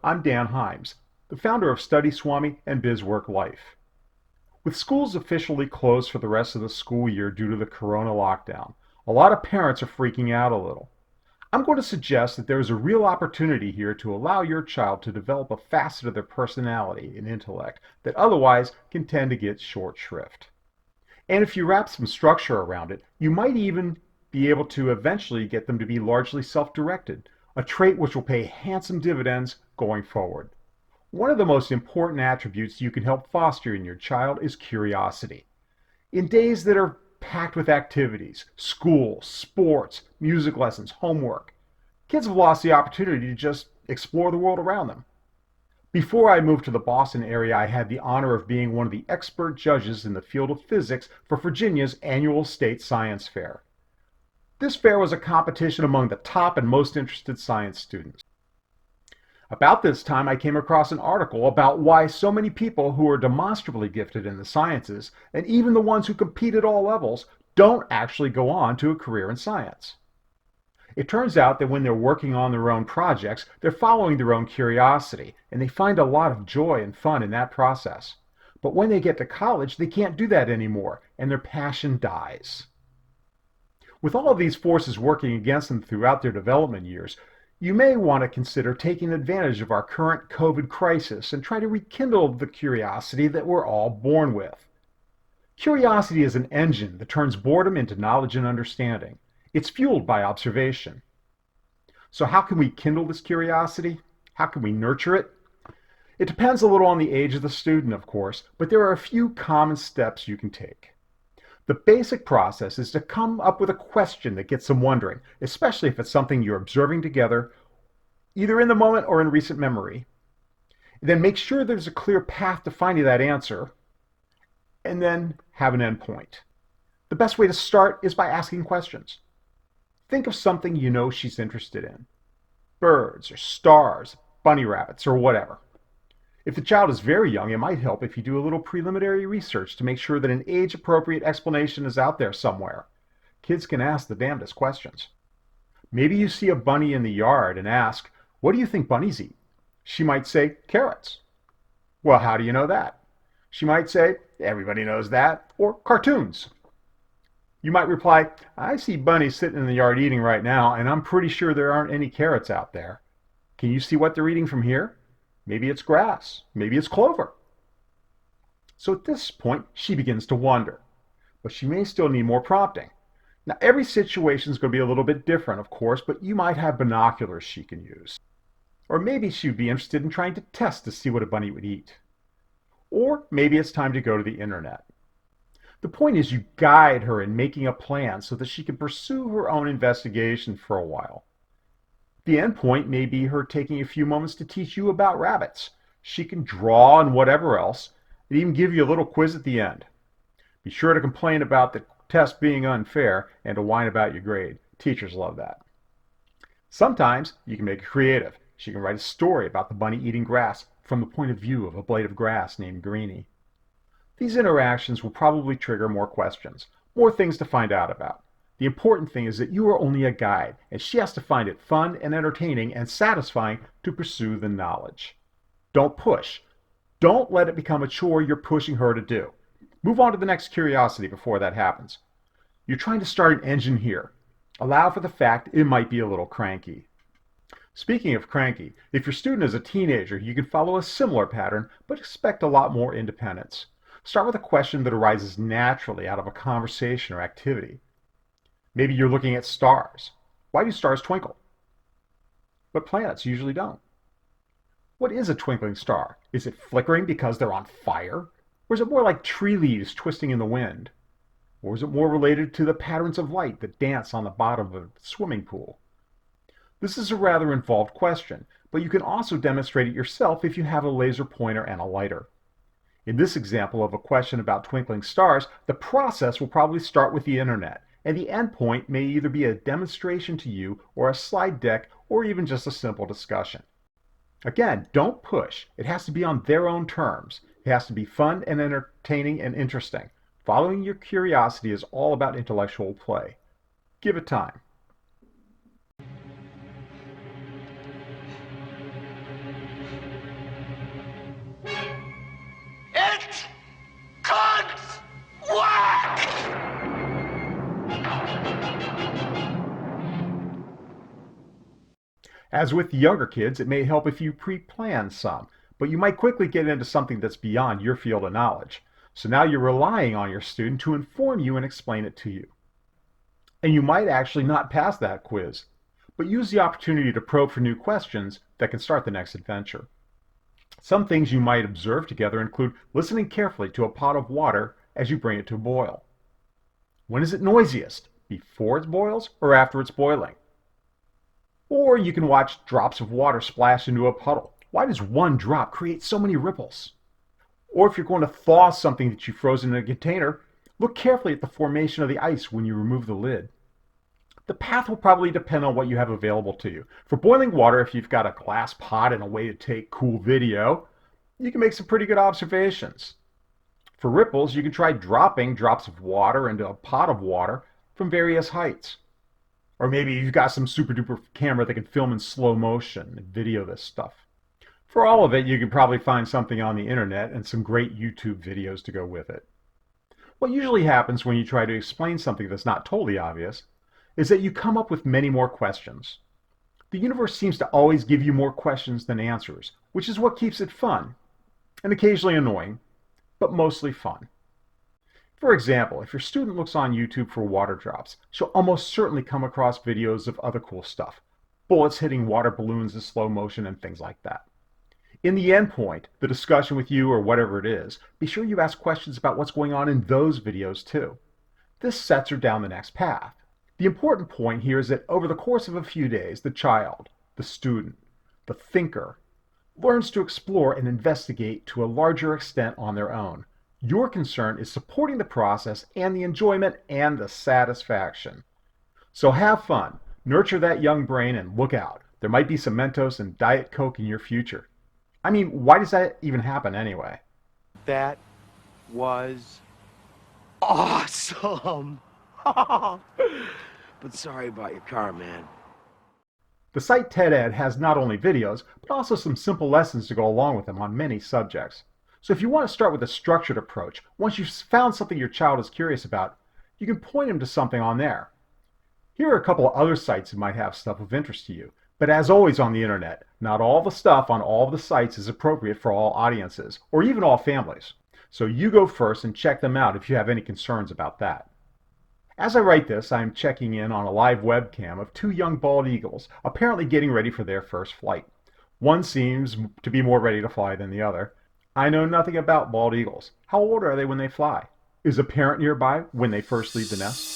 I'm Dan Himes, the founder of Study Swami and BizWork Life. With schools officially closed for the rest of the school year due to the corona lockdown, a lot of parents are freaking out a little. I'm going to suggest that there is a real opportunity here to allow your child to develop a facet of their personality and intellect that otherwise can tend to get short shrift. And if you wrap some structure around it, you might even be able to eventually get them to be largely self-directed, a trait which will pay handsome dividends going forward. One of the most important attributes you can help foster in your child is curiosity. In days that are packed with activities, school, sports, music lessons, homework, kids have lost the opportunity to just explore the world around them. Before I moved to the Boston area, I had the honor of being one of the expert judges in the field of physics for Virginia's annual state science fair. This fair was a competition among the top and most interested science students. About this time, I came across an article about why so many people who are demonstrably gifted in the sciences, and even the ones who compete at all levels, don't actually go on to a career in science. It turns out that when they're working on their own projects, they're following their own curiosity, and they find a lot of joy and fun in that process. But when they get to college, they can't do that anymore, and their passion dies. With all of these forces working against them throughout their development years, you may want to consider taking advantage of our current COVID crisis and try to rekindle the curiosity that we're all born with. Curiosity is an engine that turns boredom into knowledge and understanding. It's fueled by observation. So how can we kindle this curiosity? How can we nurture it? It depends a little on the age of the student, of course, but there are a few common steps you can take. The basic process is to come up with a question that gets them wondering, especially if it's something you're observing together, either in the moment or in recent memory. Then make sure there's a clear path to finding that answer, and then have an endpoint. The best way to start is by asking questions. Think of something you know she's interested in. Birds or stars, bunny rabbits, or whatever. If the child is very young, it might help if you do a little preliminary research to make sure that an age-appropriate explanation is out there somewhere. Kids can ask the damnedest questions. Maybe you see a bunny in the yard and ask, "What do you think bunnies eat?" She might say, "Carrots." "Well, how do you know that?" She might say, "Everybody knows that," or "Cartoons." You might reply, "I see bunnies sitting in the yard eating right now, and I'm pretty sure there aren't any carrots out there. Can you see what they're eating from here? Maybe it's grass. Maybe it's clover." So at this point, she begins to wonder, but she may still need more prompting. Now, every situation is going to be a little bit different, of course, but you might have binoculars she can use. Or maybe she'd be interested in trying to test to see what a bunny would eat. Or maybe it's time to go to the internet. The point is you guide her in making a plan so that she can pursue her own investigation for a while. The end point may be her taking a few moments to teach you about rabbits. She can draw and whatever else, and even give you a little quiz at the end. Be sure to complain about the test being unfair and to whine about your grade. Teachers love that. Sometimes you can make it creative. She can write a story about the bunny eating grass from the point of view of a blade of grass named Greenie. These interactions will probably trigger more questions, more things to find out about. The important thing is that you are only a guide, and she has to find it fun and entertaining and satisfying to pursue the knowledge. Don't push. Don't let it become a chore you're pushing her to do. Move on to the next curiosity before that happens. You're trying to start an engine here. Allow for the fact it might be a little cranky. Speaking of cranky, if your student is a teenager, you can follow a similar pattern, but expect a lot more independence. Start with a question that arises naturally out of a conversation or activity. Maybe you're looking at stars. Why do stars twinkle? But planets usually don't. What is a twinkling star? Is it flickering because they're on fire? Or is it more like tree leaves twisting in the wind? Or is it more related to the patterns of light that dance on the bottom of a swimming pool? This is a rather involved question, but you can also demonstrate it yourself if you have a laser pointer and a lighter. In this example of a question about twinkling stars, the process will probably start with the internet, and the endpoint may either be a demonstration to you or a slide deck or even just a simple discussion. Again, don't push. It has to be on their own terms. It has to be fun and entertaining and interesting. Following your curiosity is all about intellectual play. Give it time. As with younger kids, it may help if you pre-plan some, but you might quickly get into something that's beyond your field of knowledge. So now you're relying on your student to inform you and explain it to you. And you might actually not pass that quiz, but use the opportunity to probe for new questions that can start the next adventure. Some things you might observe together include listening carefully to a pot of water as you bring it to a boil. When is it noisiest? Before it boils or after it's boiling? Or you can watch drops of water splash into a puddle. Why does one drop create so many ripples? Or if you're going to thaw something that you've frozen in a container, look carefully at the formation of the ice when you remove the lid. The path will probably depend on what you have available to you. For boiling water, if you've got a glass pot and a way to take cool video, you can make some pretty good observations. For ripples, you can try dropping drops of water into a pot of water from various heights. Or maybe you've got some super duper camera that can film in slow motion and video this stuff. For all of it, you can probably find something on the internet and some great YouTube videos to go with it. What usually happens when you try to explain something that's not totally obvious is that you come up with many more questions. The universe seems to always give you more questions than answers, which is what keeps it fun, and occasionally annoying, but mostly fun. For example, if your student looks on YouTube for water drops, she'll almost certainly come across videos of other cool stuff, bullets hitting water balloons in slow motion and things like that. In the end point, the discussion with you or whatever it is, be sure you ask questions about what's going on in those videos too. This sets her down the next path. The important point here is that over the course of a few days, the child, the student, the thinker, learns to explore and investigate to a larger extent on their own. Your concern is supporting the process and the enjoyment and the satisfaction. So have fun, nurture that young brain, and look out. There might be some Mentos and Diet Coke in your future. I mean, why does that even happen anyway? That was awesome. But sorry about your car, man. The site TED-Ed has not only videos, but also some simple lessons to go along with them on many subjects. So if you want to start with a structured approach, once you've found something your child is curious about, you can point them to something on there. Here are a couple of other sites that might have stuff of interest to you. But as always on the internet, not all the stuff on all the sites is appropriate for all audiences, or even all families. So you go first and check them out if you have any concerns about that. As I write this, I am checking in on a live webcam of two young bald eagles, apparently getting ready for their first flight. One seems to be more ready to fly than the other. I know nothing about bald eagles. How old are they when they fly? Is a parent nearby when they first leave the nest?